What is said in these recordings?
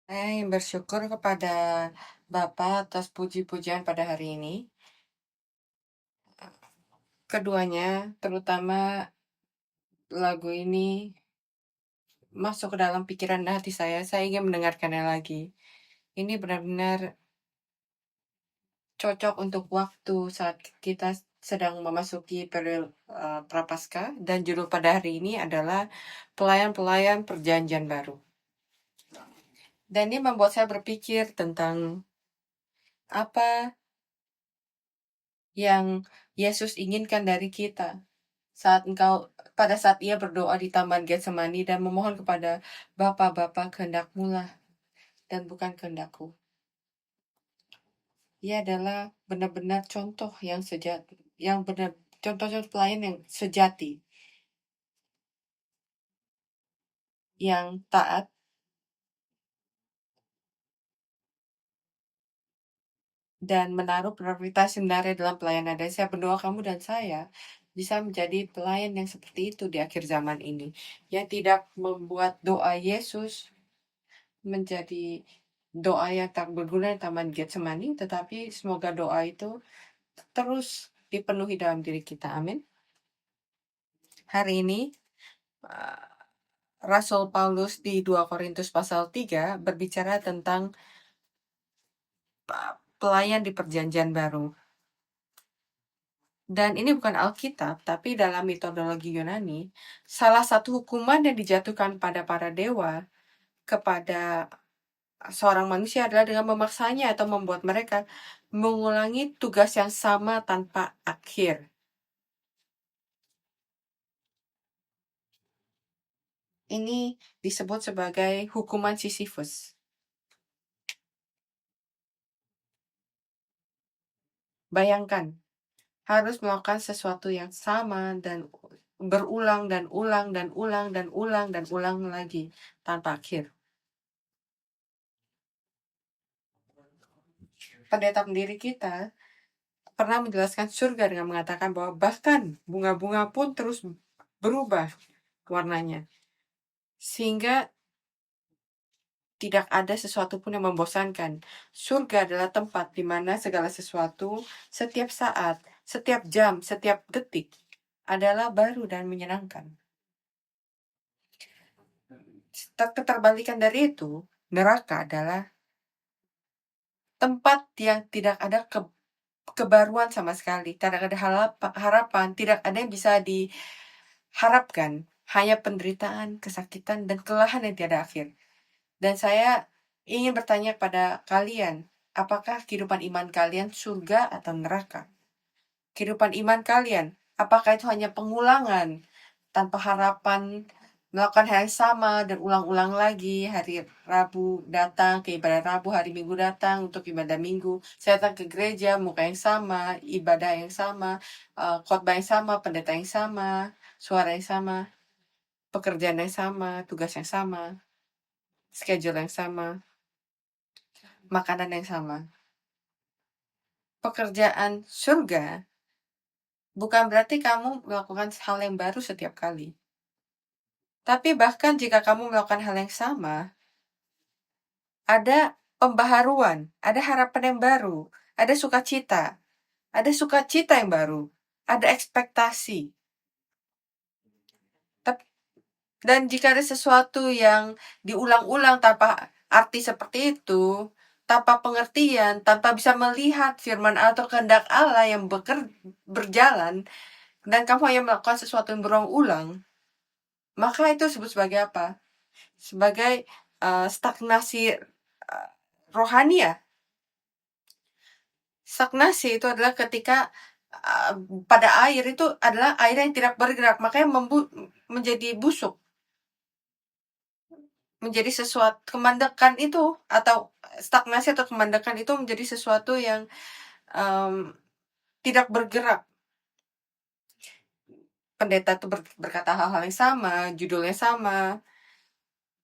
Saya bersyukur kepada Bapa atas puji-pujian pada hari ini. Keduanya, terutama lagu ini masuk ke dalam pikiran dan hati saya. Saya ingin mendengarkannya lagi. Ini benar-benar cocok untuk waktu saat kita sedang memasuki periode Prapaskah, dan judul pada hari ini adalah Pelayan-pelayan Perjanjian Baru. Dan ini membuat saya berpikir tentang apa yang Yesus inginkan dari kita pada saat ia berdoa di Taman Getsemani dan memohon kepada Bapa, kehendak-Mu lah dan bukan kehendakku. Ia adalah benar-benar contoh yang sejati, contoh-contoh pelayan yang sejati, yang taat dan menaruh prioritas sebenarnya dalam pelayanan. Dan saya berdoa kamu dan saya bisa menjadi pelayan yang seperti itu di akhir zaman ini, yang tidak membuat doa Yesus menjadi doa yang tak berguna di Taman Getsemani, tetapi semoga doa itu terus dipenuhi dalam diri kita. Amin. Hari ini Rasul Paulus di 2 Korintus pasal 3 berbicara tentang pelayan di perjanjian baru. Dan ini bukan Alkitab, tapi dalam metodologi Yunani, salah satu hukuman yang dijatuhkan pada para dewa kepada seorang manusia adalah dengan memaksanya atau membuat mereka mengulangi tugas yang sama tanpa akhir. Ini disebut sebagai hukuman Sisyphus. Bayangkan, harus melakukan sesuatu yang sama dan berulang dan ulang dan ulang dan ulang dan ulang lagi tanpa akhir. Pendeta pendiri kita pernah menjelaskan surga dengan mengatakan bahwa bahkan bunga-bunga pun terus berubah warnanya, sehingga tidak ada sesuatu pun yang membosankan. Surga adalah tempat di mana segala sesuatu, setiap saat, setiap jam, setiap detik adalah baru dan menyenangkan. Keterbalikan dari itu, neraka adalah tempat yang tidak ada kebaruan sama sekali, tidak ada harapan, tidak ada yang bisa diharapkan, hanya penderitaan, kesakitan, dan kelelahan yang tiada akhir. Dan saya ingin bertanya pada kalian, apakah kehidupan iman kalian surga atau neraka? Kehidupan iman kalian, apakah itu hanya pengulangan tanpa harapan, melakukan hal yang sama dan ulang-ulang lagi, hari Rabu datang ke ibadah Rabu, hari Minggu datang untuk ibadah Minggu, saya datang ke gereja, muka yang sama, ibadah yang sama, khotbah yang sama, pendeta yang sama, suara yang sama, pekerjaan yang sama, tugas yang sama, schedule yang sama, makanan yang sama. Pekerjaan surga bukan berarti kamu melakukan hal yang baru setiap kali. Tapi bahkan jika kamu melakukan hal yang sama, ada pembaharuan, ada harapan yang baru, ada sukacita yang baru, ada ekspektasi. Dan jika ada sesuatu yang diulang-ulang tanpa arti seperti itu, tanpa pengertian, tanpa bisa melihat firman atau kehendak Allah yang berjalan, dan kamu hanya melakukan sesuatu yang berulang-ulang, maka itu disebut sebagai apa? Sebagai stagnasi rohani ya. Stagnasi itu adalah ketika pada air itu adalah air yang tidak bergerak, makanya menjadi busuk. Menjadi sesuatu kemandekan itu, atau stagnasi atau kemandekan itu menjadi sesuatu yang tidak bergerak. Pendeta itu berkata hal-hal yang sama, judulnya sama,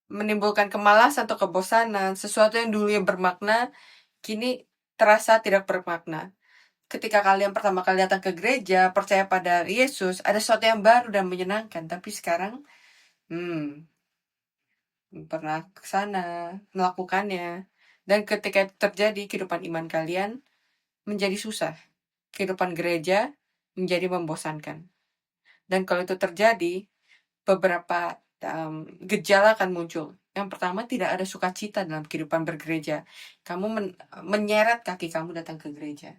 menimbulkan kemalasan atau kebosanan. Sesuatu yang dulunya bermakna kini terasa tidak bermakna. Ketika kalian pertama kali datang ke gereja, percaya pada Yesus, ada sesuatu yang baru dan menyenangkan. Tapi sekarang pernah ke sana, melakukannya. Dan ketika itu terjadi, kehidupan iman kalian menjadi susah. Kehidupan gereja menjadi membosankan. Dan kalau itu terjadi, beberapa gejala akan muncul. Yang pertama, tidak ada sukacita dalam kehidupan bergereja. Kamu menyeret kaki kamu datang ke gereja.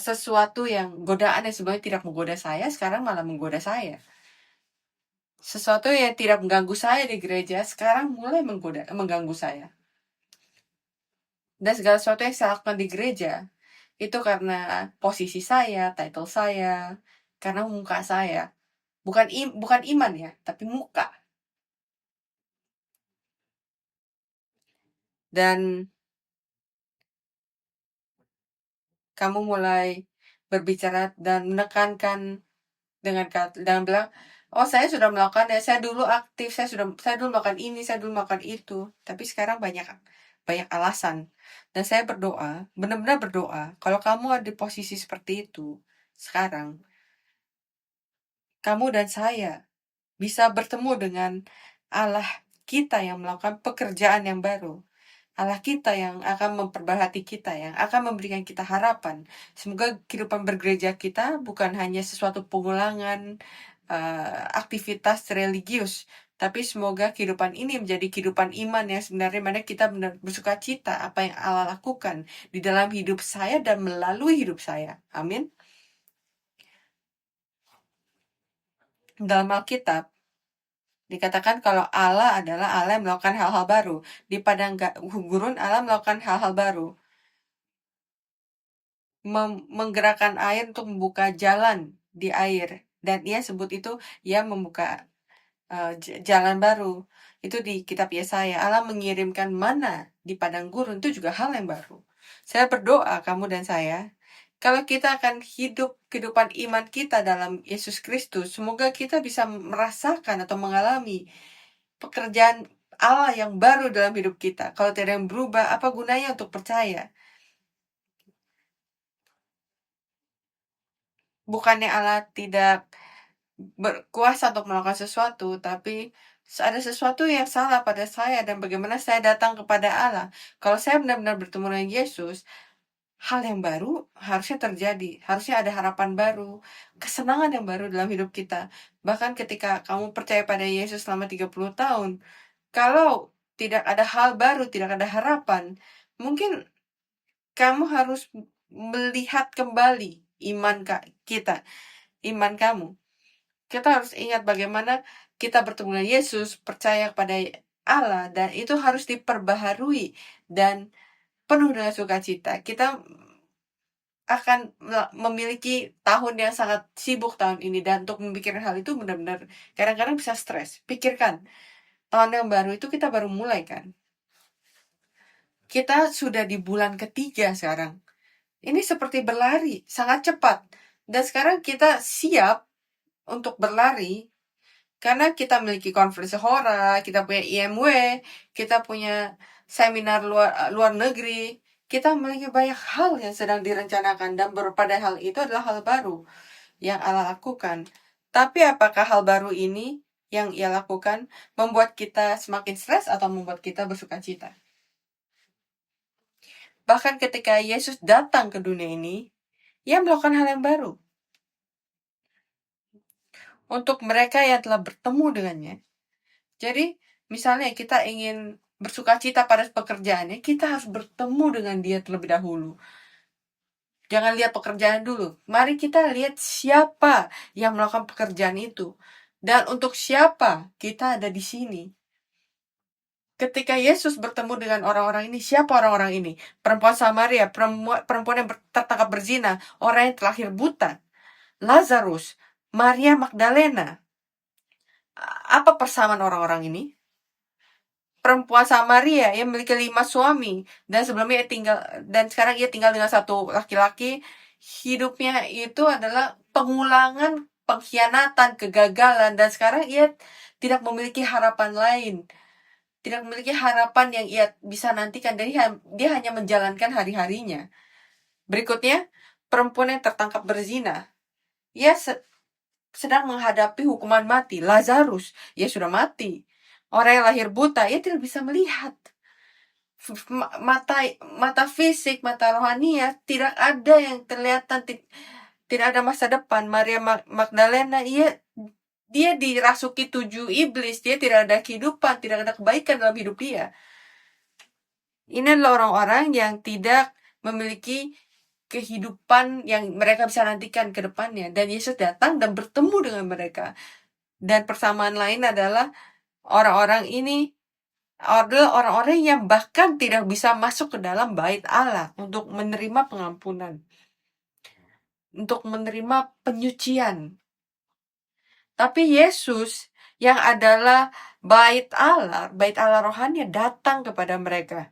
Sesuatu yang godaan yang sebenarnya tidak menggoda saya, sekarang malah menggoda saya. Sesuatu yang tidak mengganggu saya di gereja, sekarang mulai mengganggu saya. Dan segala sesuatu yang saya lakukan di gereja, itu karena posisi saya, title saya, karena muka saya. Bukan iman ya, tapi muka. Dan kamu mulai berbicara dan menekankan dengan bilang, oh saya sudah melakukan ya, saya dulu aktif, saya dulu melakukan ini, saya dulu melakukan itu. Tapi sekarang banyak alasan. Dan saya berdoa, benar-benar berdoa, kalau kamu ada di posisi seperti itu sekarang, kamu dan saya bisa bertemu dengan Allah kita yang melakukan pekerjaan yang baru. Allah kita yang akan memperbaharui kita, yang akan memberikan kita harapan. Semoga kehidupan bergereja kita bukan hanya sesuatu pengulangan aktivitas religius, tapi semoga kehidupan ini menjadi kehidupan iman yang sebenarnya mana kita benar bersuka cita apa yang Allah lakukan di dalam hidup saya dan melalui hidup saya. Amin. Dalam Alkitab dikatakan kalau Allah adalah Allah yang melakukan hal-hal baru. Di padang gurun Allah melakukan hal-hal baru. Menggerakkan air untuk membuka jalan di air. Dan ia sebut itu, ia membuka jalan baru. Itu di kitab Yesaya. Allah mengirimkan mana di padang gurun, itu juga hal yang baru. Saya berdoa kamu dan saya, kalau kita akan hidup kehidupan iman kita dalam Yesus Kristus, semoga kita bisa merasakan atau mengalami pekerjaan Allah yang baru dalam hidup kita. Kalau tidak yang berubah, apa gunanya untuk percaya? Bukannya Allah tidak berkuasa untuk melakukan sesuatu, tapi ada sesuatu yang salah pada saya dan bagaimana saya datang kepada Allah. Kalau saya benar-benar bertemu dengan Yesus, hal yang baru harusnya terjadi. Harusnya ada harapan baru, kesenangan yang baru dalam hidup kita. Bahkan ketika kamu percaya pada Yesus selama 30 tahun, kalau tidak ada hal baru, tidak ada harapan, mungkin kamu harus melihat kembali iman kita, iman kamu. Kita harus ingat bagaimana kita bertemu dengan Yesus, percaya kepada Allah, dan itu harus diperbaharui dan penuh dengan sukacita. Kita akan memiliki tahun yang sangat sibuk tahun ini, dan untuk memikirkan hal itu benar-benar kadang-kadang bisa stres. Pikirkan, tahun yang baru itu kita baru mulai kan. Kita sudah di bulan ketiga sekarang. Ini seperti berlari, sangat cepat. Dan sekarang kita siap untuk berlari karena kita memiliki konferensi Hora, kita punya IMW, kita punya seminar luar negeri, kita memiliki banyak hal yang sedang direncanakan dan pada hal itu adalah hal baru yang Allah lakukan. Tapi apakah hal baru ini yang ia lakukan membuat kita semakin stres atau membuat kita bersuka cita? Bahkan ketika Yesus datang ke dunia ini, ia melakukan hal yang baru. Untuk mereka yang telah bertemu dengannya. Jadi, misalnya kita ingin bersuka cita pada pekerjaannya, kita harus bertemu dengan dia terlebih dahulu. Jangan lihat pekerjaan dulu. Mari kita lihat siapa yang melakukan pekerjaan itu. Dan untuk siapa kita ada di sini. Ketika Yesus bertemu dengan orang-orang ini, siapa orang-orang ini? Perempuan Samaria, perempuan yang tertangkap berzina, orang yang terlahir buta, Lazarus, Maria Magdalena. Apa persamaan orang-orang ini? Perempuan Samaria yang memiliki 5 suami dan sebelumnya sekarang ia tinggal dengan satu laki-laki. Hidupnya itu adalah pengulangan, pengkhianatan, kegagalan, dan sekarang ia tidak memiliki harapan lain. Tidak memiliki harapan yang ia bisa nantikan, dan dia hanya menjalankan hari-harinya. Berikutnya, perempuan yang tertangkap berzina. Ia sedang menghadapi hukuman mati. Lazarus, ia sudah mati. Orang yang lahir buta, ia tidak bisa melihat. Mata fisik, mata rohania, tidak ada yang kelihatan, tidak ada masa depan. Maria Magdalena, dia dirasuki 7 iblis, dia tidak ada kehidupan, tidak ada kebaikan dalam hidup dia. Ini adalah orang-orang yang tidak memiliki kehidupan yang mereka bisa nantikan ke depannya. Dan Yesus datang dan bertemu dengan mereka. Dan persamaan lain adalah orang-orang ini adalah orang-orang yang bahkan tidak bisa masuk ke dalam bait Allah untuk menerima pengampunan, untuk menerima penyucian. Tapi Yesus yang adalah bait Allah rohani datang kepada mereka.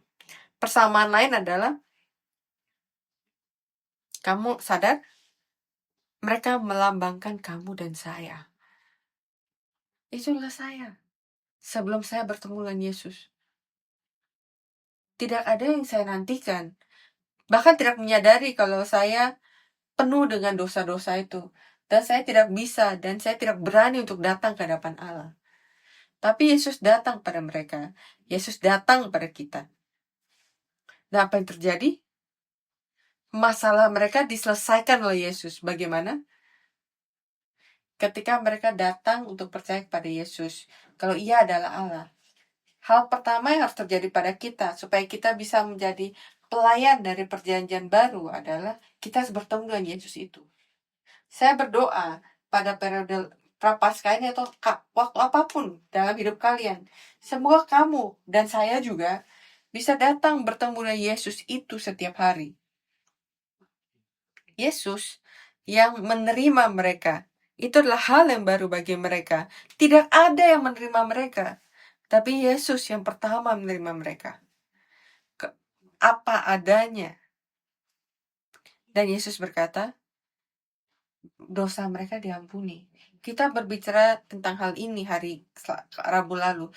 Persamaan lain adalah, kamu sadar? Mereka melambangkan kamu dan saya. Itulah saya. Sebelum saya bertemu dengan Yesus, tidak ada yang saya nantikan. Bahkan tidak menyadari kalau saya penuh dengan dosa-dosa itu. Dan saya tidak bisa, dan saya tidak berani untuk datang ke hadapan Allah. Tapi Yesus datang pada mereka. Yesus datang pada kita. Dan apa yang terjadi? Masalah mereka diselesaikan oleh Yesus. Bagaimana? Ketika mereka datang untuk percaya kepada Yesus, kalau Ia adalah Allah. Hal pertama yang harus terjadi pada kita, supaya kita bisa menjadi pelayan dari perjanjian baru, adalah kita harus bertemu dengan Yesus itu. Saya berdoa pada periode Prapaskah ini atau waktu apapun dalam hidup kalian, semoga kamu dan saya juga bisa datang bertemu dengan Yesus itu setiap hari. Yesus yang menerima mereka, itu adalah hal yang baru bagi mereka. Tidak ada yang menerima mereka, tapi Yesus yang pertama menerima mereka apa adanya. Dan Yesus berkata, dosa mereka diampuni. Kita berbicara tentang hal ini hari Rabu lalu.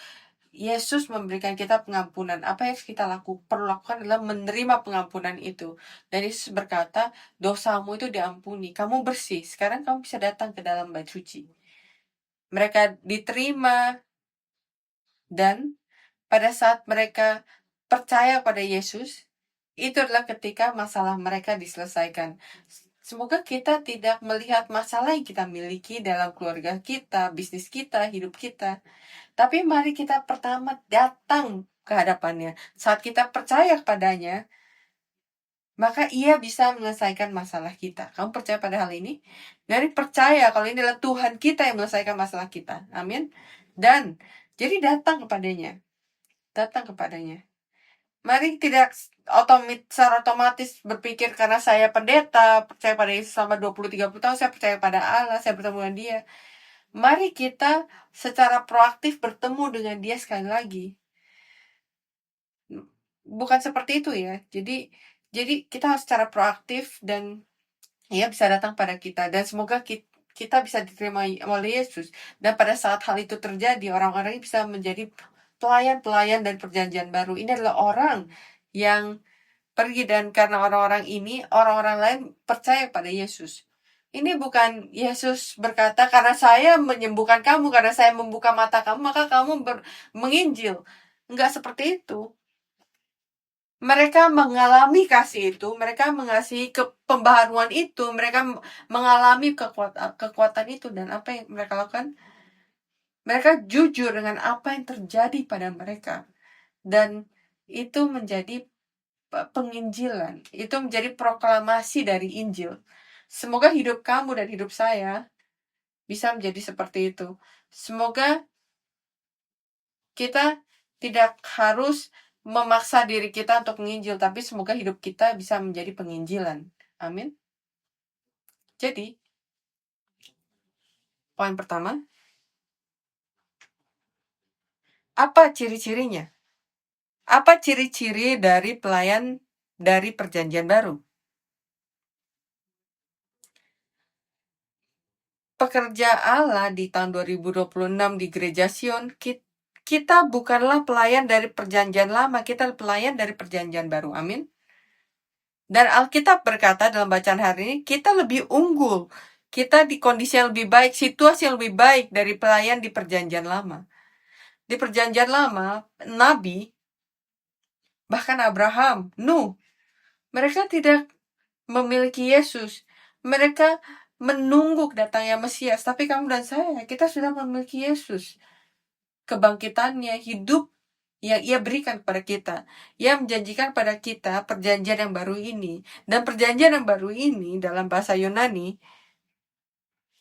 Yesus memberikan kita pengampunan. Apa yang kita perlu lakukan adalah menerima pengampunan itu. Dan Yesus berkata, dosamu itu diampuni. Kamu bersih. Sekarang kamu bisa datang ke dalam bait suci. Mereka diterima. Dan pada saat mereka percaya pada Yesus, itu adalah ketika masalah mereka diselesaikan. Semoga kita tidak melihat masalah yang kita miliki dalam keluarga kita, bisnis kita, hidup kita. Tapi mari kita pertama datang ke hadapannya. Saat kita percaya kepadanya, maka Ia bisa menyelesaikan masalah kita. Kamu percaya pada hal ini? Dari percaya kalau ini adalah Tuhan kita yang menyelesaikan masalah kita. Amin. Dan jadi datang kepadanya. Datang kepadanya. Mari tidak secara otomatis berpikir karena saya pendeta, percaya pada Yesus selama 20-30 tahun, saya percaya pada Allah, saya bertemu dengan Dia. Mari kita secara proaktif bertemu dengan Dia sekali lagi. Bukan seperti itu ya. Jadi kita harus secara proaktif dan Ia bisa datang pada kita. Dan semoga kita bisa diterima oleh Yesus. Dan pada saat hal itu terjadi, orang-orang ini bisa menjadi pelayan-pelayan dari perjanjian baru. Ini adalah orang yang pergi, dan karena orang-orang ini, orang-orang lain percaya pada Yesus. Ini bukan Yesus berkata, karena saya menyembuhkan kamu, karena saya membuka mata kamu, maka kamu menginjil. Enggak seperti itu. Mereka mengalami kasih itu, mereka mengasihi pembaharuan itu, mereka mengalami kekuatan itu, dan apa yang mereka lakukan? Mereka jujur dengan apa yang terjadi pada mereka. Dan itu menjadi penginjilan. Itu menjadi proklamasi dari Injil. Semoga hidup kamu dan hidup saya bisa menjadi seperti itu. Semoga kita tidak harus memaksa diri kita untuk menginjil, tapi semoga hidup kita bisa menjadi penginjilan. Amin. Jadi, poin pertama, apa ciri-cirinya? Apa ciri-ciri dari pelayan dari perjanjian baru? Pekerja Allah di tahun 2026 di Gereja Sion, kita bukanlah pelayan dari perjanjian lama, kita pelayan dari perjanjian baru. Amin. Dan Alkitab berkata dalam bacaan hari ini, kita lebih unggul Kita di kondisi yang lebih baik, situasi yang lebih baik dari pelayan di perjanjian lama. Di perjanjian lama, Nabi, bahkan Abraham, Nuh, mereka tidak memiliki Yesus. Mereka menunggu datangnya Mesias. Tapi kamu dan saya, kita sudah memiliki Yesus. Kebangkitannya, hidup yang ia berikan kepada kita. Ia menjanjikan pada kita perjanjian yang baru ini. Dan perjanjian yang baru ini dalam bahasa Yunani,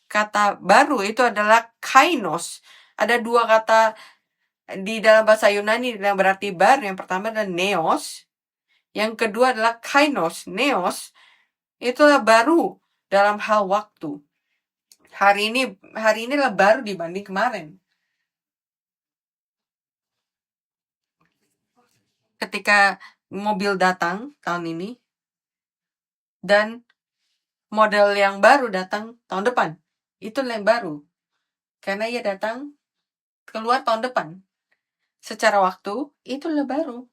kata baru itu adalah kainos. Ada dua kata di dalam bahasa Yunani yang berarti baru. Yang pertama adalah neos. Yang kedua adalah kainos. Neos itulah baru dalam hal waktu. Hari ini adalah baru dibanding kemarin. Ketika mobil datang tahun ini dan model yang baru datang tahun depan, itu yang baru. Karena ia datang keluar tahun depan. Secara waktu, itu baru.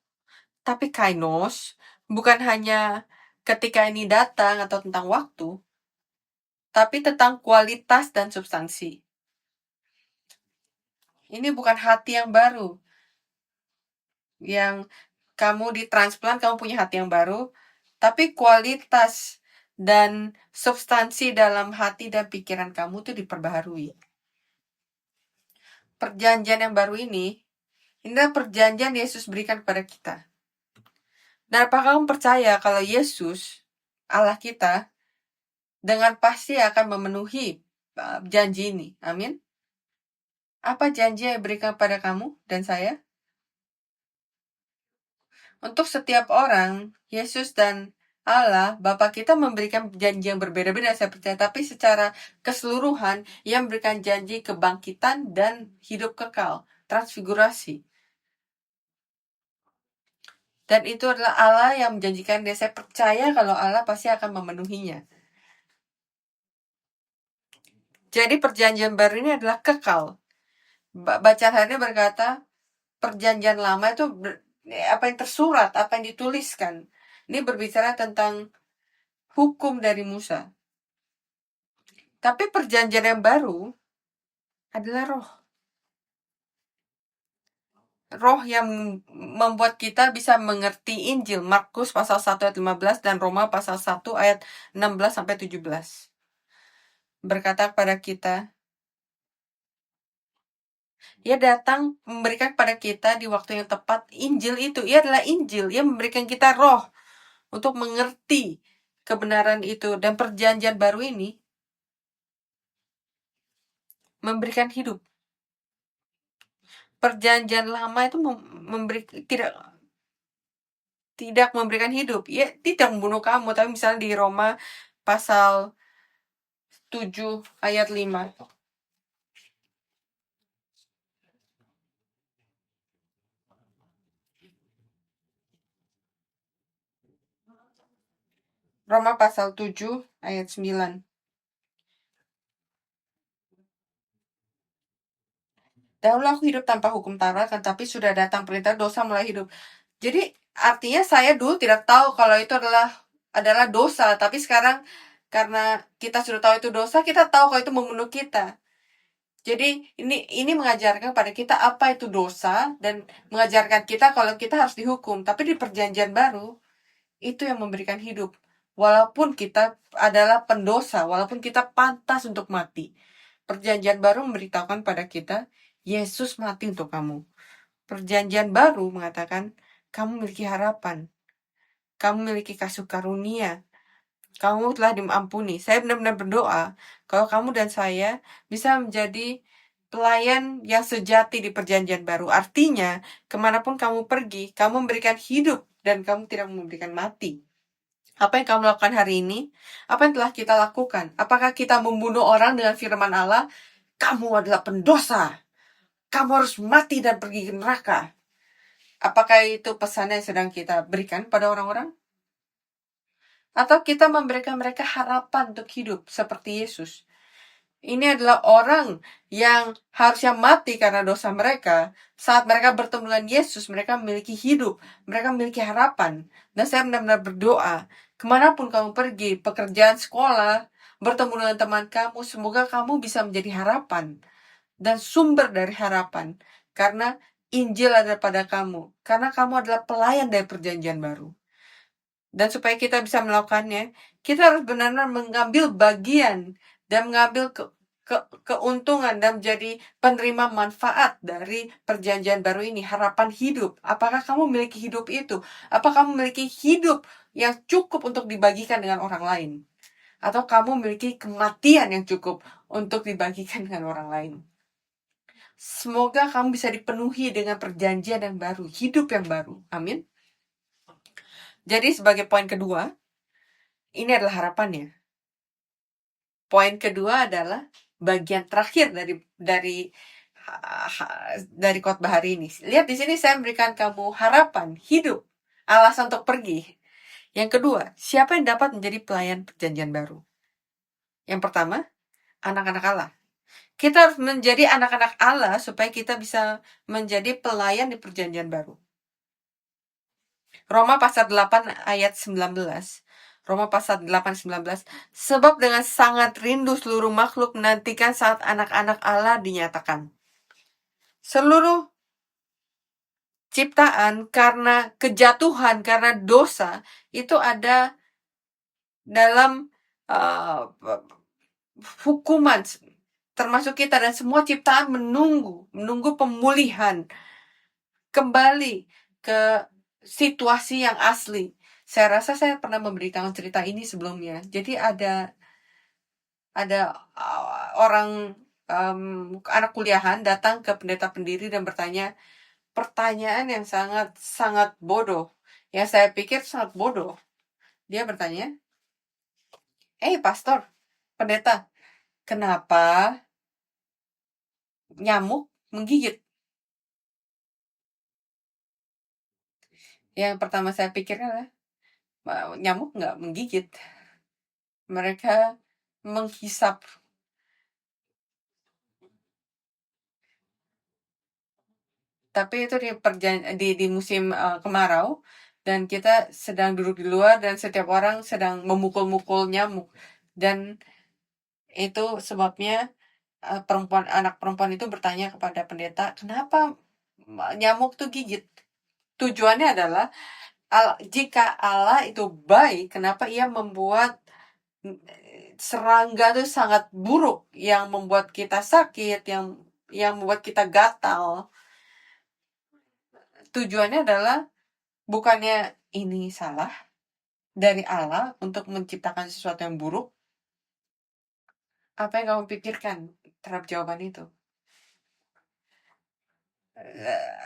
Tapi kainos bukan hanya ketika ini datang atau tentang waktu, tapi tentang kualitas dan substansi. Ini bukan hati yang baru. Yang kamu ditransplant, kamu punya hati yang baru, tapi kualitas dan substansi dalam hati dan pikiran kamu tuh diperbaharui. Perjanjian yang baru ini adalah perjanjian Yesus berikan kepada kita. Dan apakah kamu percaya kalau Yesus, Allah kita, dengan pasti akan memenuhi janji ini? Amin. Apa janji yang diberikan kepada kamu dan saya? Untuk setiap orang, Yesus dan Allah, Bapa kita memberikan janji yang berbeda-beda, saya percaya. Tapi secara keseluruhan, Ia memberikan janji kebangkitan dan hidup kekal, transfigurasi. Dan itu adalah Allah yang menjanjikan dia. Saya percaya kalau Allah pasti akan memenuhinya. Jadi perjanjian baru ini adalah kekal. Bacaan hari ini berkata, perjanjian lama itu apa yang tersurat, apa yang dituliskan. Ini berbicara tentang hukum dari Musa. Tapi perjanjian yang baru adalah roh. Roh yang membuat kita bisa mengerti Injil. Markus pasal 1 ayat 15 dan Roma pasal 1 ayat 16-17. Berkata kepada kita, Ia datang memberikan kepada kita di waktu yang tepat Injil itu. Ia adalah Injil. Ia memberikan kita roh untuk mengerti kebenaran itu. Dan perjanjian baru ini memberikan hidup. Perjanjian lama itu tidak memberikan hidup. Ia tidak membunuh kamu. Tapi misalnya di Roma pasal 7 ayat 5. Roma pasal 7 ayat 9. Dahulu aku hidup tanpa hukum Taurat, tetapi sudah datang perintah dosa mulai hidup. Jadi artinya saya dulu tidak tahu kalau itu adalah dosa, tapi sekarang karena kita sudah tahu itu dosa, kita tahu kalau itu membunuh kita. Jadi ini mengajarkan pada kita apa itu dosa dan mengajarkan kita kalau kita harus dihukum. Tapi di perjanjian baru itu yang memberikan hidup. Walaupun kita adalah pendosa, walaupun kita pantas untuk mati. Perjanjian baru memberitahukan pada kita, Yesus mati untuk kamu. Perjanjian baru mengatakan, kamu memiliki harapan. Kamu memiliki kasih karunia. Kamu telah diampuni. Saya benar-benar berdoa, kalau kamu dan saya bisa menjadi pelayan yang sejati di perjanjian baru. Artinya, kemanapun kamu pergi, kamu memberikan hidup dan kamu tidak memberikan mati. Apa yang kamu lakukan hari ini? Apa yang telah kita lakukan? Apakah kita membunuh orang dengan firman Allah? Kamu adalah pendosa. Kamu harus mati dan pergi ke neraka. Apakah itu pesan yang sedang kita berikan pada orang-orang? Atau kita memberikan mereka harapan untuk hidup seperti Yesus? Ini adalah orang yang harusnya mati karena dosa mereka. Saat mereka bertemu dengan Yesus, mereka memiliki hidup. Mereka memiliki harapan. Dan saya benar-benar berdoa, kemanapun kamu pergi, pekerjaan, sekolah, bertemu dengan teman kamu, semoga kamu bisa menjadi harapan dan sumber dari harapan. Karena Injil ada pada kamu. Karena kamu adalah pelayan dari perjanjian baru. Dan supaya kita bisa melakukannya, kita harus benar-benar mengambil bagian dan mengambil keuntungan dan menjadi penerima manfaat dari perjanjian baru ini, harapan hidup. Apakah kamu memiliki hidup itu? Apakah kamu memiliki hidup yang cukup untuk dibagikan dengan orang lain? Atau kamu memiliki kematian yang cukup untuk dibagikan dengan orang lain? Semoga kamu bisa dipenuhi dengan perjanjian yang baru, hidup yang baru. Amin. Jadi sebagai poin kedua, ini adalah harapannya. Poin kedua adalah bagian terakhir dari khotbah hari ini. Lihat di sini saya memberikan kamu harapan, hidup, alasan untuk pergi. Yang kedua, siapa yang dapat menjadi pelayan perjanjian baru? Yang pertama, anak-anak Allah. Kita harus menjadi anak-anak Allah supaya kita bisa menjadi pelayan di perjanjian baru. Roma pasal 8 ayat 19. Roma pasal 8 19. Sebab dengan sangat rindu seluruh makhluk menantikan saat anak-anak Allah dinyatakan. Seluruh ciptaan karena kejatuhan, karena dosa, itu ada dalam hukuman, termasuk kita, dan semua ciptaan menunggu pemulihan kembali ke situasi yang asli. Saya rasa saya pernah memberitakan cerita ini sebelumnya. Jadi ada orang anak kuliahan datang ke pendeta pendiri dan bertanya pertanyaan yang sangat bodoh. Yang saya pikir sangat bodoh. Dia bertanya, pastor, pendeta, kenapa nyamuk menggigit? Yang pertama saya pikirkan adalah, nyamuk nggak menggigit. Mereka menghisap. Tapi itu di musim kemarau, dan kita sedang duduk di luar dan setiap orang sedang memukul-mukul nyamuk. Dan itu sebabnya anak perempuan itu bertanya kepada pendeta, kenapa nyamuk tuh gigit? Tujuannya adalah jika Allah itu baik, kenapa ia membuat serangga itu sangat buruk yang membuat kita sakit, yang membuat kita gatal? Tujuannya adalah bukannya ini salah dari Allah untuk menciptakan sesuatu yang buruk. Apa yang kamu pikirkan terhadap jawaban itu?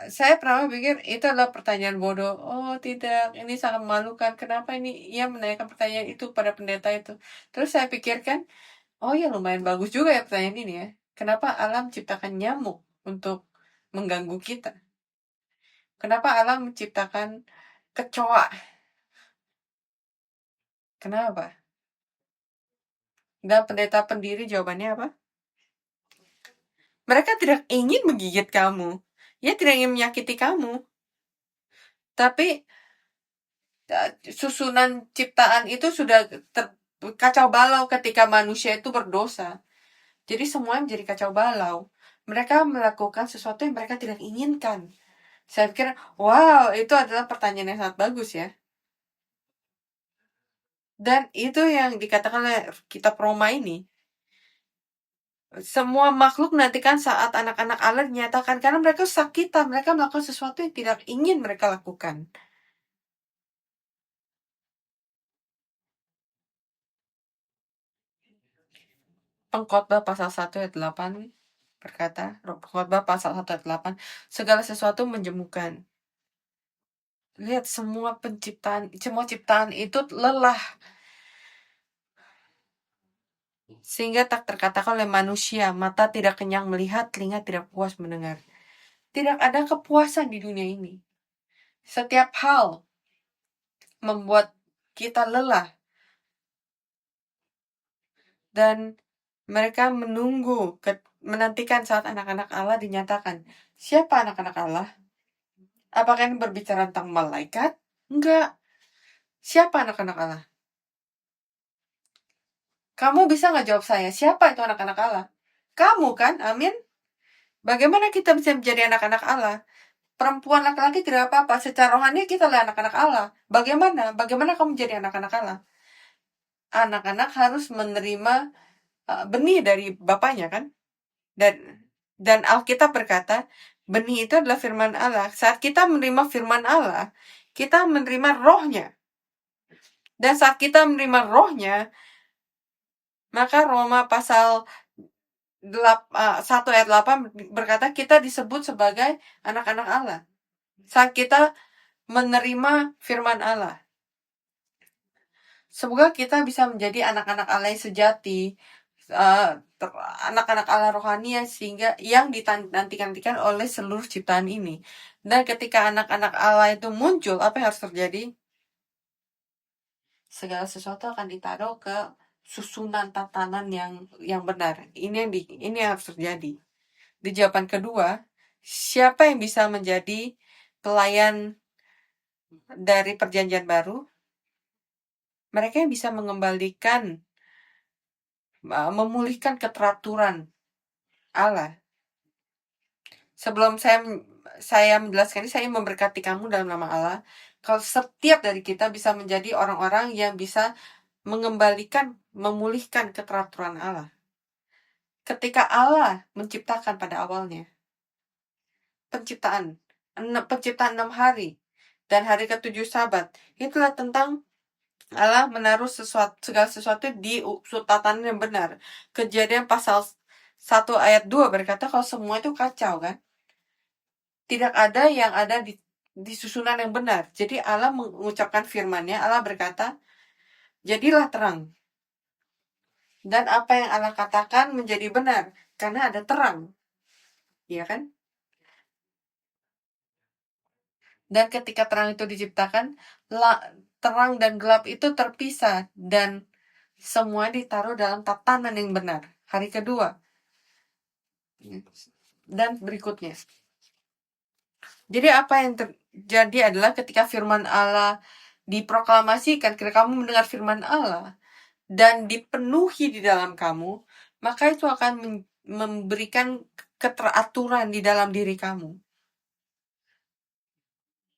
Saya pernah pikir itu adalah pertanyaan bodoh. Oh tidak, ini sangat memalukan. Kenapa ini ia menanyakan pertanyaan itu pada pendeta itu? Terus saya pikirkan, oh ya lumayan bagus juga ya pertanyaan ini ya. Kenapa alam menciptakan nyamuk untuk mengganggu kita? Kenapa alam menciptakan kecoa? Kenapa? Dan pendeta pendiri jawabannya apa? Mereka tidak ingin menggigit kamu. Ia tidak ingin menyakiti kamu. Tapi susunan ciptaan itu sudah kacau balau ketika manusia itu berdosa. Jadi semuanya menjadi kacau balau. Mereka melakukan sesuatu yang mereka tidak inginkan. Saya pikir, wow, itu adalah pertanyaan yang sangat bagus ya. Dan itu yang dikatakan oleh kitab Roma ini. Semua makhluk menantikan saat anak-anak Allah dinyatakan, karena mereka sakitan, mereka melakukan sesuatu yang tidak ingin mereka lakukan. Pengkhotbah pasal 1 ayat 8 berkata, Pengkhotbah pasal 1 ayat 8, segala sesuatu menjemukan. Lihat, semua ciptaan itu lelah. Sehingga tak terkatakan oleh manusia, mata tidak kenyang melihat, telinga tidak puas mendengar. Tidak ada kepuasan di dunia ini. Setiap hal membuat kita lelah. Dan mereka menantikan saat anak-anak Allah dinyatakan. Siapa anak-anak Allah? Apakah ini berbicara tentang malaikat? Enggak. Siapa anak-anak Allah? Kamu bisa nggak jawab saya, siapa itu anak-anak Allah? Kamu kan, amin? Bagaimana kita bisa menjadi anak-anak Allah? Perempuan laki-laki tidak apa-apa, secara rohani kita adalah anak-anak Allah. Bagaimana? Bagaimana kamu menjadi anak-anak Allah? Anak-anak harus menerima benih dari bapaknya kan? Dan Alkitab berkata, benih itu adalah firman Allah. Saat kita menerima firman Allah, kita menerima rohnya. Dan saat kita menerima rohnya, maka Roma pasal 1 ayat 8 berkata kita disebut sebagai anak-anak Allah. Saat kita menerima firman Allah. Semoga kita bisa menjadi anak-anak Allah yang sejati, anak-anak Allah rohani sehingga yang dinantikan oleh seluruh ciptaan ini. Dan ketika anak-anak Allah itu muncul, apa yang harus terjadi? Segala sesuatu akan ditaruh ke susunan tatanan yang benar. Ini yang harus terjadi. Di jawaban kedua, siapa yang bisa menjadi pelayan dari perjanjian baru? Mereka yang bisa mengembalikan, memulihkan keteraturan Allah. Sebelum saya menjelaskan ini, saya memberkati kamu dalam nama Allah. Kalau setiap dari kita bisa menjadi orang-orang yang bisa mengembalikan, memulihkan keteraturan Allah. Ketika Allah menciptakan pada awalnya, penciptaan 6 hari, dan hari ke-7 Sabat, itulah tentang Allah menaruh segala sesuatu di tatanan yang benar. Kejadian pasal 1 ayat 2 berkata kalau semua itu kacau kan. Tidak ada yang ada di susunan yang benar. Jadi Allah mengucapkan firman-Nya, Allah berkata, jadilah terang. Dan apa yang Allah katakan menjadi benar karena ada terang. Iya kan? Dan ketika terang itu diciptakan, terang dan gelap itu terpisah dan semua ditaruh dalam tatanan yang benar. Hari kedua. Dan berikutnya. Jadi apa yang terjadi adalah ketika firman Allah diproklamasikan, ketika kamu mendengar firman Allah dan dipenuhi di dalam kamu, maka itu akan memberikan keteraturan di dalam diri kamu.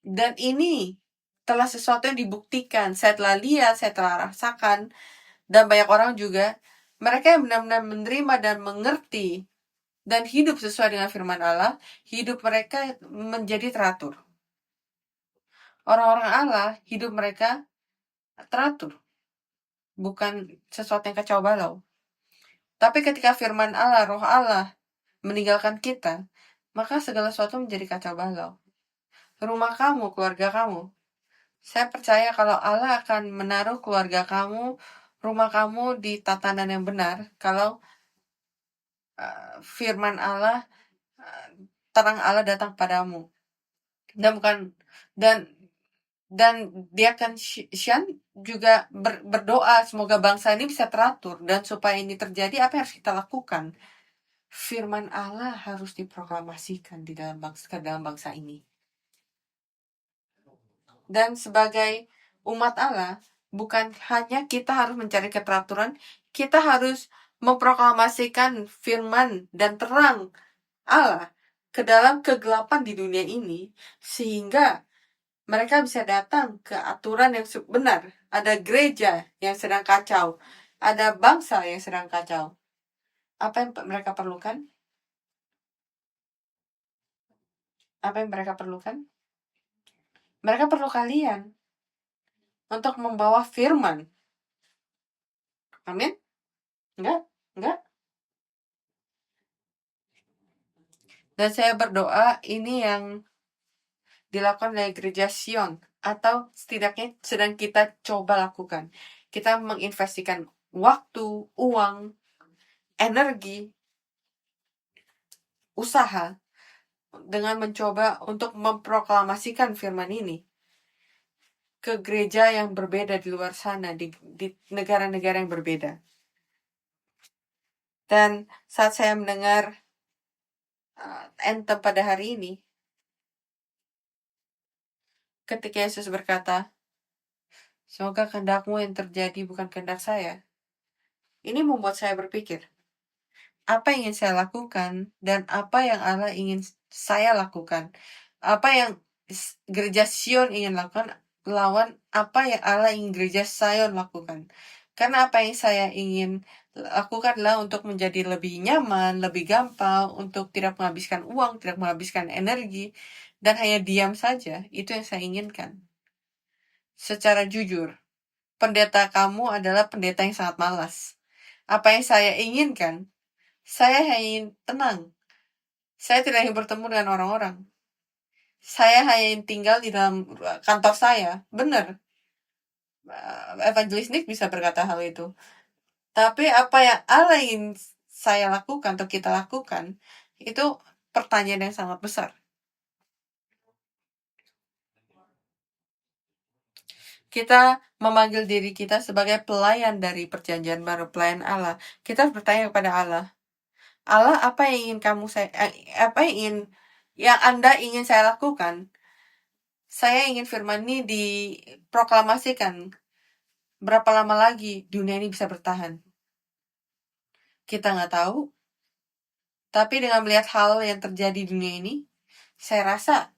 Dan ini telah sesuatu yang dibuktikan. Saya telah lihat, saya telah rasakan, dan banyak orang juga, mereka yang benar-benar menerima dan mengerti dan hidup sesuai dengan firman Allah, hidup mereka menjadi teratur. Orang-orang Allah, hidup mereka teratur. Bukan sesuatu yang kacau balau. Tapi ketika firman Allah, roh Allah meninggalkan kita, maka segala sesuatu menjadi kacau balau. Rumah kamu, keluarga kamu. Saya percaya kalau Allah akan menaruh keluarga kamu, rumah kamu di tatanan yang benar. Kalau firman Allah, terang Allah datang padamu. Dan dia akan Shan juga berdoa semoga bangsa ini bisa teratur. Dan supaya ini terjadi, apa yang harus kita lakukan? Firman Allah harus diproklamasikan di dalam bangsa ini. Dan sebagai umat Allah, bukan hanya kita harus mencari keteraturan, kita harus memproklamasikan firman dan terang Allah ke dalam kegelapan di dunia ini, sehingga mereka bisa datang ke aturan yang benar. Ada gereja yang sedang kacau, ada bangsa yang sedang kacau. Apa yang mereka perlukan? Apa yang mereka perlukan? Mereka perlu kalian untuk membawa firman. Amin? Enggak? Dan saya berdoa ini yang dilakukan oleh gereja Sion, atau setidaknya sedang kita coba lakukan. Kita menginvestasikan waktu, uang, energi, usaha dengan mencoba untuk memproklamasikan firman ini ke gereja yang berbeda di luar sana, di negara-negara yang berbeda. Dan saat saya mendengar anthem pada hari ini, ketika Yesus berkata, semoga kehendak-Mu yang terjadi bukan kehendak saya, Ini membuat saya berpikir, apa yang ingin saya lakukan dan apa yang Allah ingin saya lakukan. Apa yang gereja Sion ingin lakukan lawan apa yang Allah ingin gereja Sion lakukan. Karena apa yang saya ingin lakukan adalah untuk menjadi lebih nyaman, lebih gampang, untuk tidak menghabiskan uang, tidak menghabiskan energi, dan hanya diam saja. Itu yang saya inginkan. Secara jujur, pendeta kamu adalah pendeta yang sangat malas. Apa yang saya inginkan, saya hanya ingin tenang. Saya tidak ingin bertemu dengan orang-orang. Saya hanya ingin tinggal di dalam kantor saya. Benar. Evangelis Nick bisa berkata hal itu. Tapi apa yang Allah ingin saya lakukan atau kita lakukan, itu pertanyaan yang sangat besar. Kita memanggil diri kita sebagai pelayan dari perjanjian baru, pelayan Allah. Kita harus bertanya kepada Allah, Allah, apa yang ingin yang Anda ingin saya lakukan? Saya ingin firman ini diproklamasikan. Berapa lama lagi dunia ini bisa bertahan? Kita nggak tahu. Tapi dengan melihat hal yang terjadi di dunia ini, saya rasa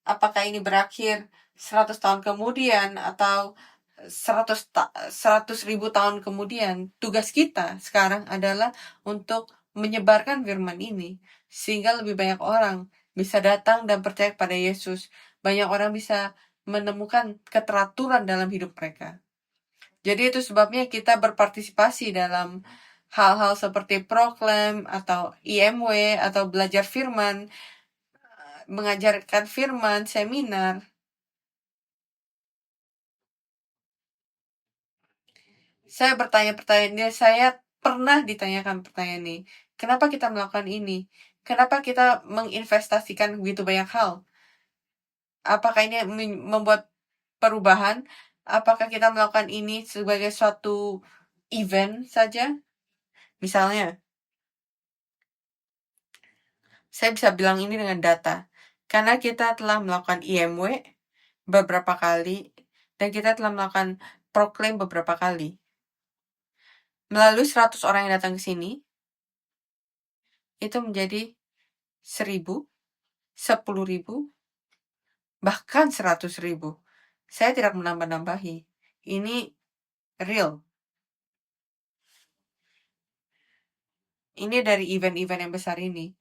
apakah ini berakhir 100 tahun kemudian atau 100.000 tahun kemudian, tugas kita sekarang adalah untuk menyebarkan firman ini sehingga lebih banyak orang bisa datang dan percaya kepada Yesus. Banyak orang bisa menemukan keteraturan dalam hidup mereka. Jadi itu sebabnya kita berpartisipasi dalam hal-hal seperti proklaim atau IMW atau belajar firman, mengajarkan firman, seminar. Saya bertanya pertanyaan ini, saya pernah ditanyakan pertanyaan ini. Kenapa kita melakukan ini? Kenapa kita menginvestasikan begitu banyak hal? Apakah ini membuat perubahan? Apakah kita melakukan ini sebagai suatu event saja? Misalnya, saya bisa bilang ini dengan data. Karena kita telah melakukan IMW beberapa kali, dan kita telah melakukan proklaim beberapa kali. Melalui 100 orang yang datang ke sini, itu menjadi 1.000, 10.000, bahkan 100.000. Saya tidak menambah-nambahi. Ini real. Ini dari event-event yang besar ini.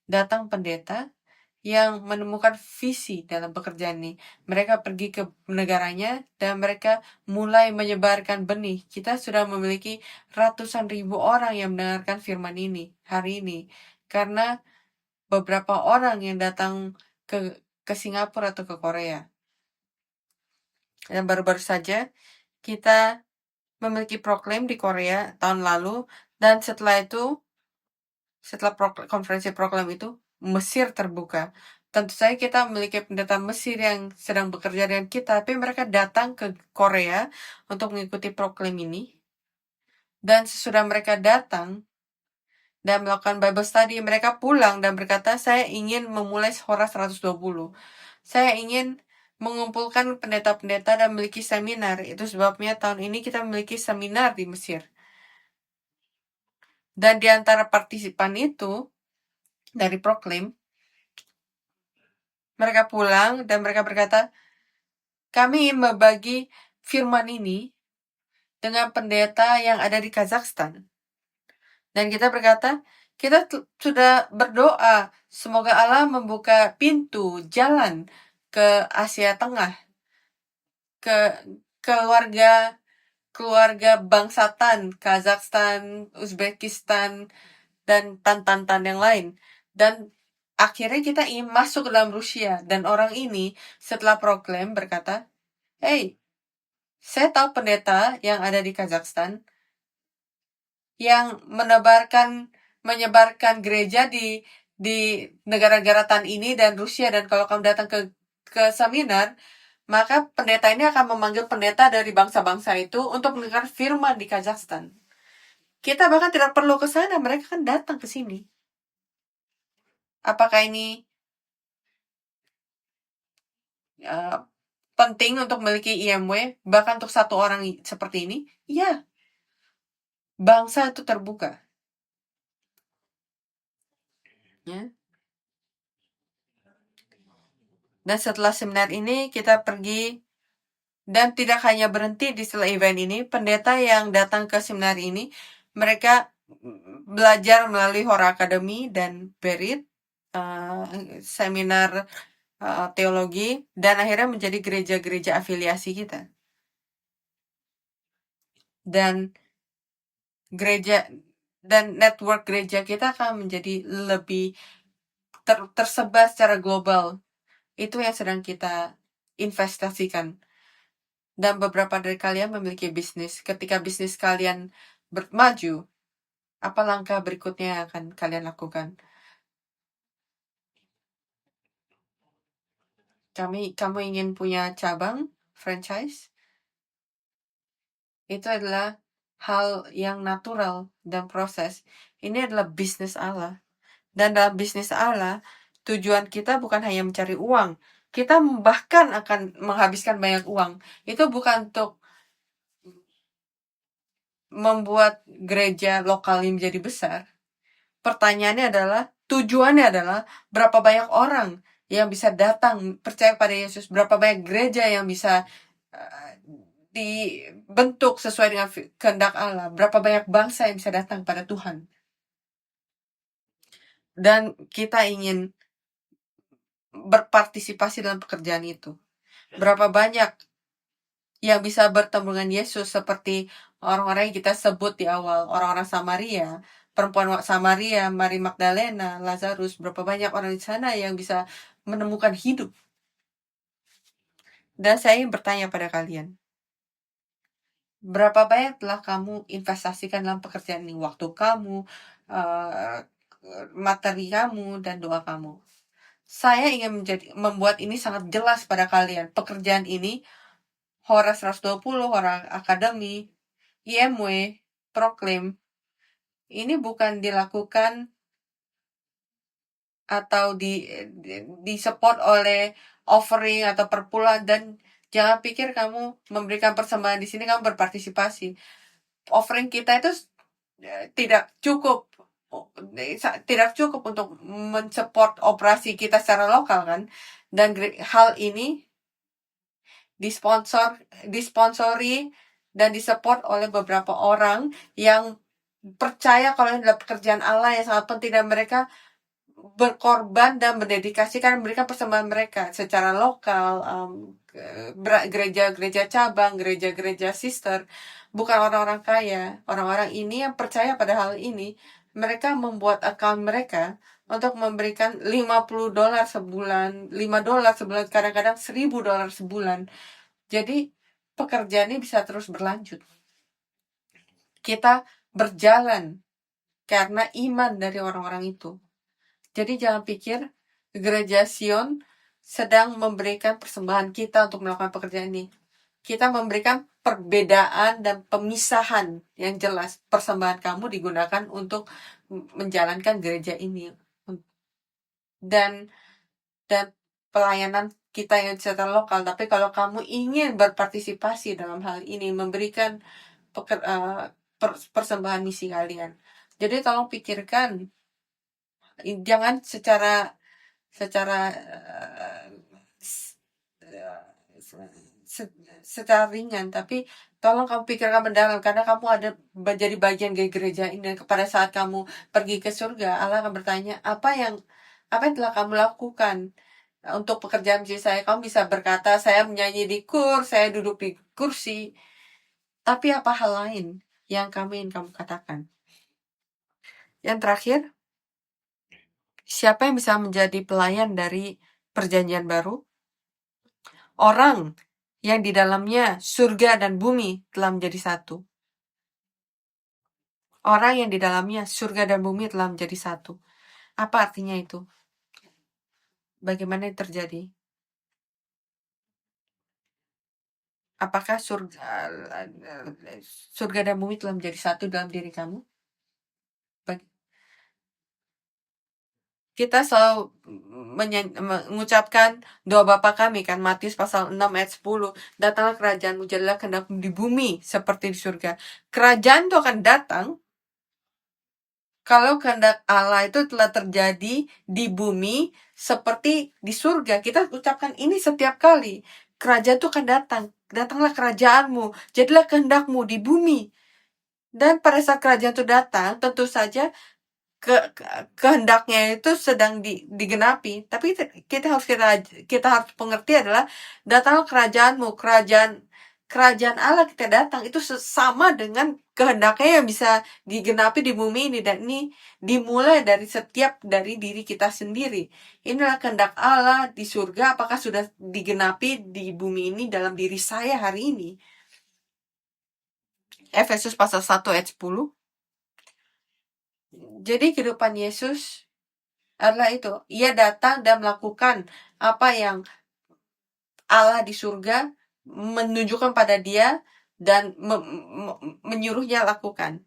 Datang pendeta yang menemukan visi dalam pekerjaan ini. Mereka pergi ke negaranya dan mereka mulai menyebarkan benih. Kita sudah memiliki ratusan ribu orang yang mendengarkan firman ini hari ini. Karena beberapa orang yang datang ke Singapura atau ke Korea. Dan baru-baru saja kita memiliki proklaim di Korea tahun lalu, dan setelah konferensi proklaim itu, Mesir terbuka. Tentu saja kita memiliki pendeta Mesir yang sedang bekerja dengan kita, tapi mereka datang ke Korea untuk mengikuti proklaim ini. Dan sesudah mereka datang dan melakukan Bible study, mereka pulang dan berkata, saya ingin memulai Hora 120. Saya ingin mengumpulkan pendeta-pendeta dan memiliki seminar. Itu sebabnya tahun ini kita memiliki seminar di Mesir. Dan di antara partisipan itu, dari proklaim, mereka pulang dan mereka berkata, kami membagi firman ini dengan pendeta yang ada di Kazakhstan. Dan kita berkata, kita sudah berdoa, semoga Allah membuka pintu jalan ke Asia Tengah, ke keluarga bangsa Tan, Kazakhstan, Uzbekistan, dan Tan yang lain. Dan akhirnya kita ingin masuk ke dalam Rusia. Dan orang ini setelah proklaim berkata, hey, saya tahu pendeta yang ada di Kazakhstan yang menyebarkan gereja di negara-negara Tan ini dan Rusia, dan kalau kamu datang ke seminar, maka pendeta ini akan memanggil pendeta dari bangsa-bangsa itu untuk mendengar firman di Kazakhstan. Kita bahkan tidak perlu ke sana, mereka kan datang ke sini. Apakah ini penting untuk memiliki IMW, bahkan untuk satu orang seperti ini? Iya. bangsa itu terbuka. Ya. Dan setelah seminar ini kita pergi, dan tidak hanya berhenti di setelah event ini, pendeta yang datang ke seminar ini, mereka belajar melalui Hora Academy dan Berit, seminar teologi, dan akhirnya menjadi gereja-gereja afiliasi kita. Dan gereja dan network gereja kita akan menjadi lebih tersebar secara global. Itu yang sedang kita investasikan. Dan beberapa dari kalian memiliki bisnis. Ketika bisnis kalian maju, apa langkah berikutnya yang akan kalian lakukan? Kamu ingin punya cabang franchise? Itu adalah hal yang natural dan proses. Ini adalah bisnis Allah. Dan dalam bisnis Allah, tujuan kita bukan hanya mencari uang. Kita bahkan akan menghabiskan banyak uang. Itu bukan untuk membuat gereja lokal ini menjadi besar. Pertanyaannya adalah, tujuannya adalah berapa banyak orang yang bisa datang percaya pada Yesus, berapa banyak gereja yang bisa dibentuk sesuai dengan kehendak Allah, berapa banyak bangsa yang bisa datang pada Tuhan. Dan kita ingin berpartisipasi dalam pekerjaan itu. Berapa banyak yang bisa bertemu dengan Yesus seperti orang-orang yang kita sebut di awal, orang-orang Samaria, perempuan Samaria, Mari Magdalena, Lazarus, berapa banyak orang di sana yang bisa menemukan hidup. Dan saya ingin bertanya pada kalian, berapa banyak telah kamu investasikan dalam pekerjaan ini? Waktu kamu, materi kamu, dan doa kamu. Saya ingin membuat ini sangat jelas pada kalian. Pekerjaan ini, Hora 120, Hora Academy, IMW, Proclaim, ini bukan dilakukan atau di support oleh offering atau perpuluhan. Dan jangan pikir kamu memberikan persembahan di sini kamu berpartisipasi. Offering kita itu tidak cukup untuk mensupport operasi kita secara lokal kan. Dan hal ini disponsori dan disupport oleh beberapa orang yang percaya kalau ini adalah pekerjaan Allah yang sangat penting, dan mereka berkorban dan mendedikasikan memberikan persembahan mereka secara lokal, gereja-gereja cabang, gereja-gereja sister, bukan orang-orang kaya. Orang-orang ini yang percaya pada hal ini, mereka membuat account mereka untuk memberikan $50 sebulan, $5 sebulan, kadang-kadang $1,000 sebulan. Jadi pekerjaan ini bisa terus berlanjut. Kita berjalan karena iman dari orang-orang itu. Jadi jangan pikir Gereja Sion sedang memberikan persembahan kita untuk melakukan pekerjaan ini. Kita memberikan perbedaan dan pemisahan yang jelas. Persembahan kamu digunakan untuk menjalankan gereja ini. Dan pelayanan kita yang secara lokal. Tapi kalau kamu ingin berpartisipasi dalam hal ini, memberikan persembahan misi kalian. Jadi tolong pikirkan, jangan secara ringan, tapi tolong kamu pikirkan mendalam, karena kamu ada menjadi bagian dari gereja ini. Dan pada saat kamu pergi ke surga, Allah akan bertanya, apa yang telah kamu lakukan untuk pekerjaan misi saya? Kamu bisa berkata, saya menyanyi di saya duduk di kursi. Tapi apa hal lain yang ingin kamu katakan? Yang terakhir, siapa yang bisa menjadi pelayan dari perjanjian baru? Orang yang di dalamnya surga dan bumi telah menjadi satu. Orang yang di dalamnya surga dan bumi telah menjadi satu. Apa artinya itu? Bagaimana itu terjadi? Apakah surga dan bumi telah menjadi satu dalam diri kamu? Kita selalu mengucapkan doa Bapa kami kan, Matius pasal 6 ayat 10. Datanglah kerajaanmu, jadilah kehendakmu di bumi seperti di surga. Kerajaan itu akan datang kalau kehendak Allah itu telah terjadi di bumi seperti di surga. Kita ucapkan ini setiap kali. Kerajaan itu akan datang. Datanglah kerajaanmu, jadilah kehendakmu di bumi. Dan pada saat kerajaan itu datang, tentu saja kehendaknya itu sedang digenapi. Tapi kita harus pengerti adalah datanglah kerajaanmu, kerajaan Allah kita datang itu sama dengan kehendaknya yang bisa digenapi di bumi ini, dan ini dimulai dari diri kita sendiri. Inilah kehendak Allah di surga, apakah sudah digenapi di bumi ini dalam diri saya hari ini? Efesus pasal 1 ayat 10. Jadi kehidupan Yesus adalah itu. Ia datang dan melakukan apa yang Allah di surga menunjukkan pada dia dan menyuruhnya lakukan.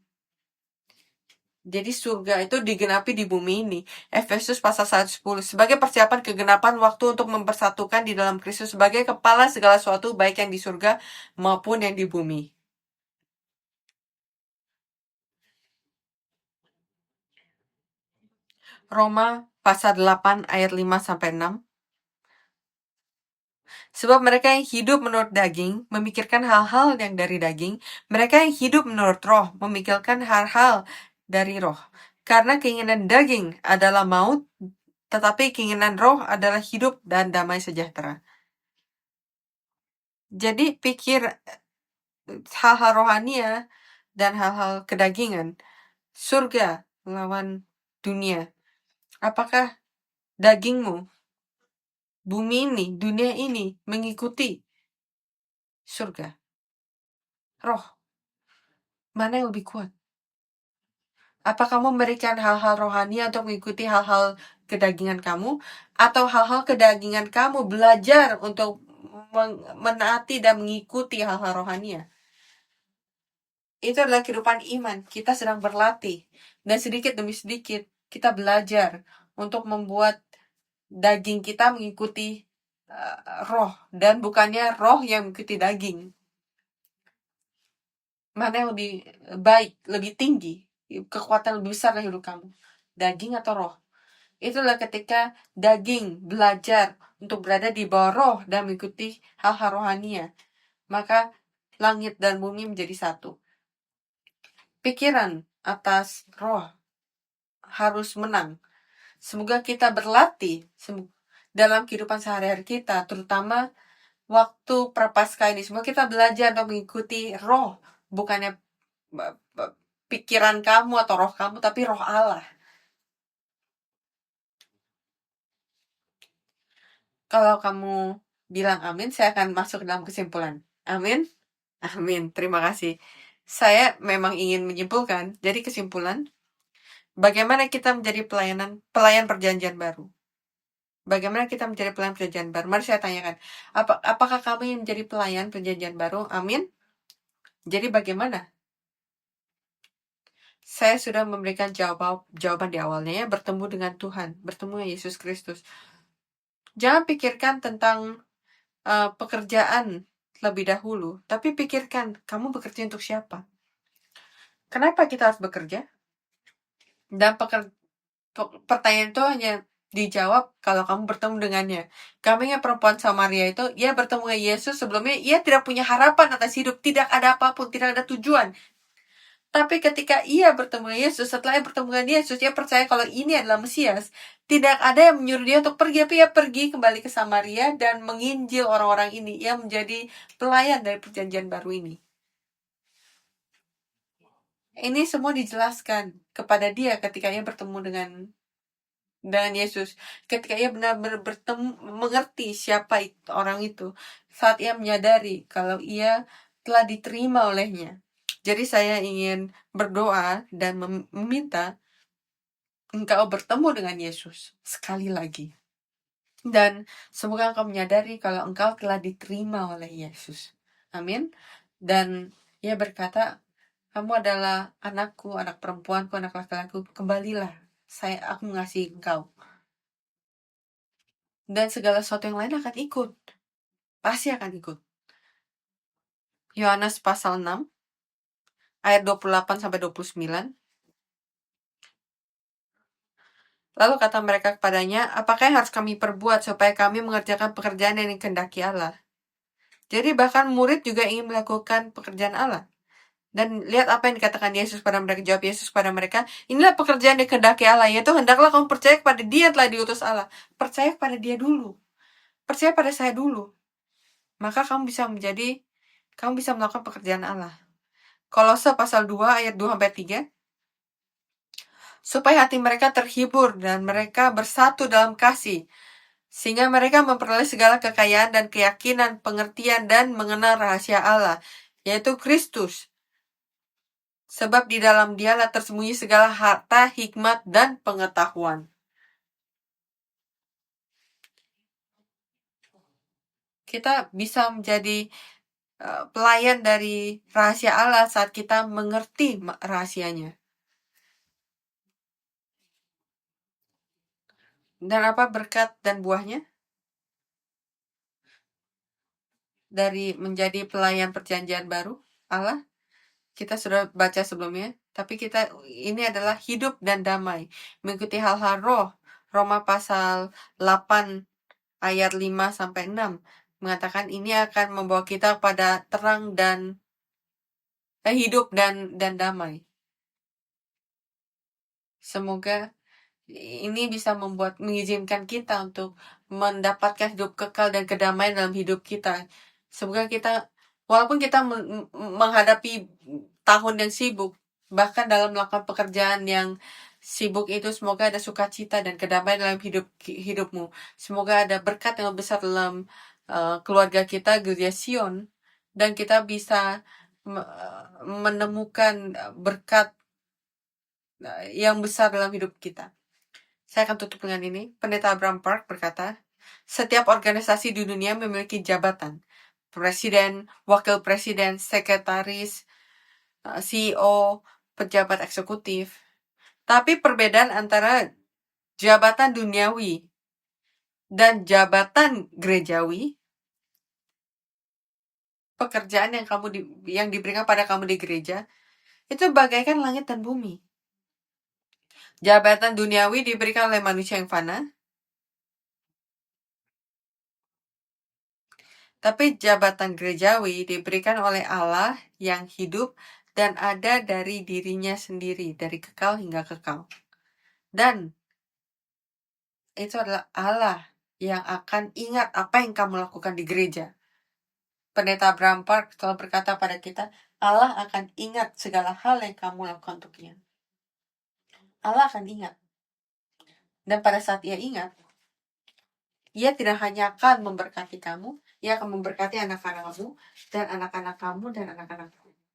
Jadi surga itu digenapi di bumi ini. Efesus pasal 1:10. Sebagai persiapan kegenapan waktu untuk mempersatukan di dalam Kristus sebagai kepala segala sesuatu, baik yang di surga maupun yang di bumi. Roma pasal 8 ayat 5-6. Sebab mereka yang hidup menurut daging memikirkan hal-hal yang dari daging, mereka yang hidup menurut roh memikirkan hal-hal dari roh. Karena keinginan daging adalah maut, tetapi keinginan roh adalah hidup dan damai sejahtera. Jadi pikir hal-hal rohania dan hal-hal kedagingan. Surga lawan dunia. Apakah dagingmu, bumi ini, dunia ini mengikuti surga? Roh, mana yang lebih kuat? Apa kamu memberikan hal-hal rohani untuk mengikuti hal-hal kedagingan kamu? Atau hal-hal kedagingan kamu belajar untuk menaati dan mengikuti hal-hal rohani? Itu adalah kehidupan iman. Kita sedang berlatih. Dan sedikit demi sedikit kita belajar untuk membuat daging kita mengikuti roh. Dan bukannya roh yang mengikuti daging. Mana yang lebih baik, lebih tinggi? Kekuatan lebih besar dalam hidup kamu? Daging atau roh? Itulah ketika daging belajar untuk berada di bawah roh dan mengikuti hal-hal rohania. Maka langit dan bumi menjadi satu. Pikiran atas roh harus menang. Semoga kita berlatih dalam kehidupan sehari-hari kita, terutama waktu Prapaskah ini. Semoga kita belajar untuk mengikuti roh, bukannya pikiran kamu atau roh kamu, tapi roh Allah. Kalau kamu bilang amin, saya akan masuk dalam kesimpulan. Amin? Amin, terima kasih. Saya memang ingin menyimpulkan, jadi kesimpulan, bagaimana kita menjadi pelayan perjanjian baru? Bagaimana kita menjadi pelayan perjanjian baru? Mari saya tanyakan, apakah kamu ingin menjadi pelayan perjanjian baru? Amin? Jadi bagaimana? Saya sudah memberikan jawaban di awalnya, ya, bertemu dengan Tuhan, bertemu dengan Yesus Kristus. Jangan pikirkan tentang pekerjaan lebih dahulu, tapi pikirkan kamu bekerja untuk siapa. Kenapa kita harus bekerja? Dan pertanyaan itu hanya dijawab kalau kamu bertemu dengannya. Kami yang perempuan Samaria itu, ia bertemu dengan Yesus sebelumnya, ia tidak punya harapan atas hidup, tidak ada apapun, tidak ada tujuan. Tapi ketika ia bertemu dengan Yesus, setelah ia bertemu dengan Yesus, ia percaya kalau ini adalah Mesias. Tidak ada yang menyuruh dia untuk pergi, tapi ia pergi kembali ke Samaria dan menginjil orang-orang ini. Ia menjadi pelayan dari perjanjian baru ini. Ini semua dijelaskan kepada dia ketika ia bertemu dengan Yesus. Ketika ia benar-benar mengerti siapa orang itu. Saat ia menyadari kalau ia telah diterima olehnya. Jadi saya ingin berdoa dan meminta engkau bertemu dengan Yesus sekali lagi. Dan semoga engkau menyadari kalau engkau telah diterima oleh Yesus. Amin. Dan ia berkata, kamu adalah anakku, anak perempuanku, anak laki-lakiku. Kembalilah, aku mengasihi engkau. dan segala sesuatu yang lain akan ikut. Pasti akan ikut. Yohanes pasal 6 ayat 28-29. Lalu kata mereka kepadanya, apakah yang harus kami perbuat supaya kami mengerjakan pekerjaan yang dikehendaki Allah? Jadi bahkan murid juga ingin melakukan pekerjaan Allah. Dan lihat apa yang dikatakan Yesus pada mereka. Jawab Yesus pada mereka, inilah pekerjaan yang dikehendaki Allah, yaitu hendaklah kamu percaya kepada Dia telah diutus Allah. Percaya kepada Dia dulu. Percaya pada saya dulu. Maka kamu bisa melakukan pekerjaan Allah. Kolose pasal 2 ayat 2-3. Supaya hati mereka terhibur dan mereka bersatu dalam kasih, sehingga mereka memperoleh segala kekayaan dan keyakinan, pengertian, dan mengenal rahasia Allah, yaitu Kristus. Sebab di dalam Dialah tersembunyi segala harta, hikmat, dan pengetahuan. Kita bisa menjadi pelayan dari rahasia Allah saat kita mengerti rahasianya. Dan apa berkat dan buahnya? Dari menjadi pelayan perjanjian baru Allah, kita sudah baca sebelumnya, tapi ini adalah hidup dan damai, mengikuti hal-hal roh. Roma pasal 8 ayat 5-6 mengatakan ini akan membawa kita pada terang dan hidup dan damai. Semoga ini bisa mengizinkan kita untuk mendapatkan hidup kekal dan kedamaian dalam hidup kita. Semoga kita, walaupun kita menghadapi tahun yang sibuk, bahkan dalam melakukan pekerjaan yang sibuk itu, semoga ada sukacita dan kedamaian dalam hidupmu. Semoga ada berkat yang besar dalam keluarga kita, Gereja Sion, dan kita bisa menemukan berkat yang besar dalam hidup kita. Saya akan tutup dengan ini. Pendeta Abraham Park berkata, setiap organisasi di dunia memiliki jabatan. Presiden, wakil presiden, sekretaris, CEO, pejabat eksekutif. Tapi perbedaan antara jabatan duniawi dan jabatan gerejawi, pekerjaan yang diberikan pada kamu di gereja, itu bagaikan langit dan bumi. Jabatan duniawi diberikan oleh manusia yang fana, tapi jabatan gerejawi diberikan oleh Allah yang hidup dan ada dari dirinya sendiri, dari kekal hingga kekal. Dan itu adalah Allah yang akan ingat apa yang kamu lakukan di gereja. Pendeta Abraham Park telah berkata pada kita, Allah akan ingat segala hal yang kamu lakukan untuknya. Allah akan ingat. Dan pada saat Ia ingat, Ia tidak hanya akan memberkati kamu, Ia akan memberkati anak-anakmu dan anak-anak kamu dan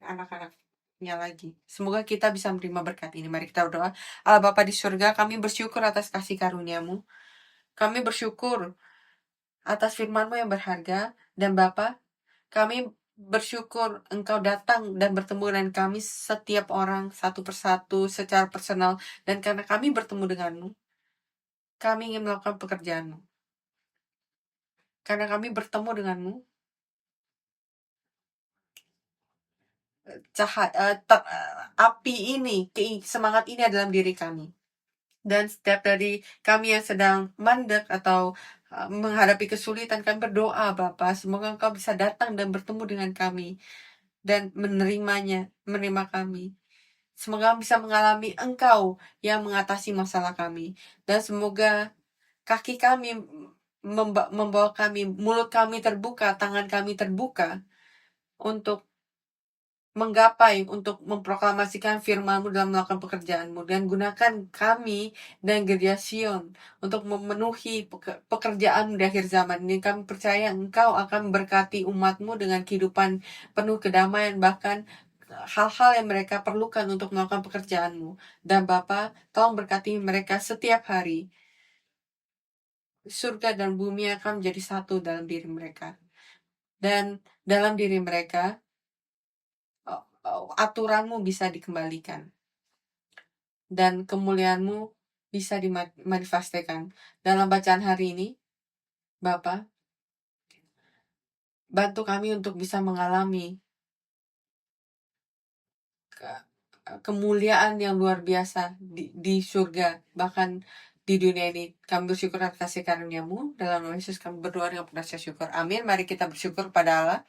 anak-anaknya lagi. Semoga kita bisa menerima berkat ini. Mari kita berdoa. Allah Bapa di surga, kami bersyukur atas kasih karunia-Mu. Kami bersyukur atas firman-Mu yang berharga. Dan Bapa, kami bersyukur Engkau datang dan bertemu dengan kami setiap orang satu persatu secara personal. Dan karena kami bertemu dengan-Mu, kami ingin melakukan pekerjaan-Mu. Karena kami bertemu dengan-Mu, api ini, semangat ini adalah diri kami. Dan setiap dari kami yang sedang mandek atau menghadapi kesulitan, kami berdoa Bapa, semoga Engkau bisa datang dan bertemu dengan kami dan menerima kami. Semoga bisa mengalami Engkau yang mengatasi masalah kami. Dan semoga kaki kami membawa kami, mulut kami terbuka, tangan kami terbuka untuk menggapai, untuk memproklamasikan firman-Mu dalam melakukan pekerjaan-Mu. Dan gunakan kami dan Gereja Sion untuk memenuhi pekerjaan di akhir zaman ini. Kami percaya Engkau akan memberkati umat-Mu dengan kehidupan penuh kedamaian, bahkan hal-hal yang mereka perlukan untuk melakukan pekerjaan-Mu. Dan Bapa, tolong berkati mereka setiap hari. Surga dan bumi akan menjadi satu dalam diri mereka. Dan dalam diri mereka, aturan-Mu bisa dikembalikan. Dan kemuliaan-Mu bisa dimanifestkan. Dalam bacaan hari ini, Bapa, bantu kami untuk bisa mengalami kemuliaan yang luar biasa di surga, bahkan di dunia ini. Kami bersyukur atas kasih karunia-Mu. Dalam nama Yesus kami berdoa dengan penuh rasa syukur. Amin. Mari kita bersyukur pada Allah.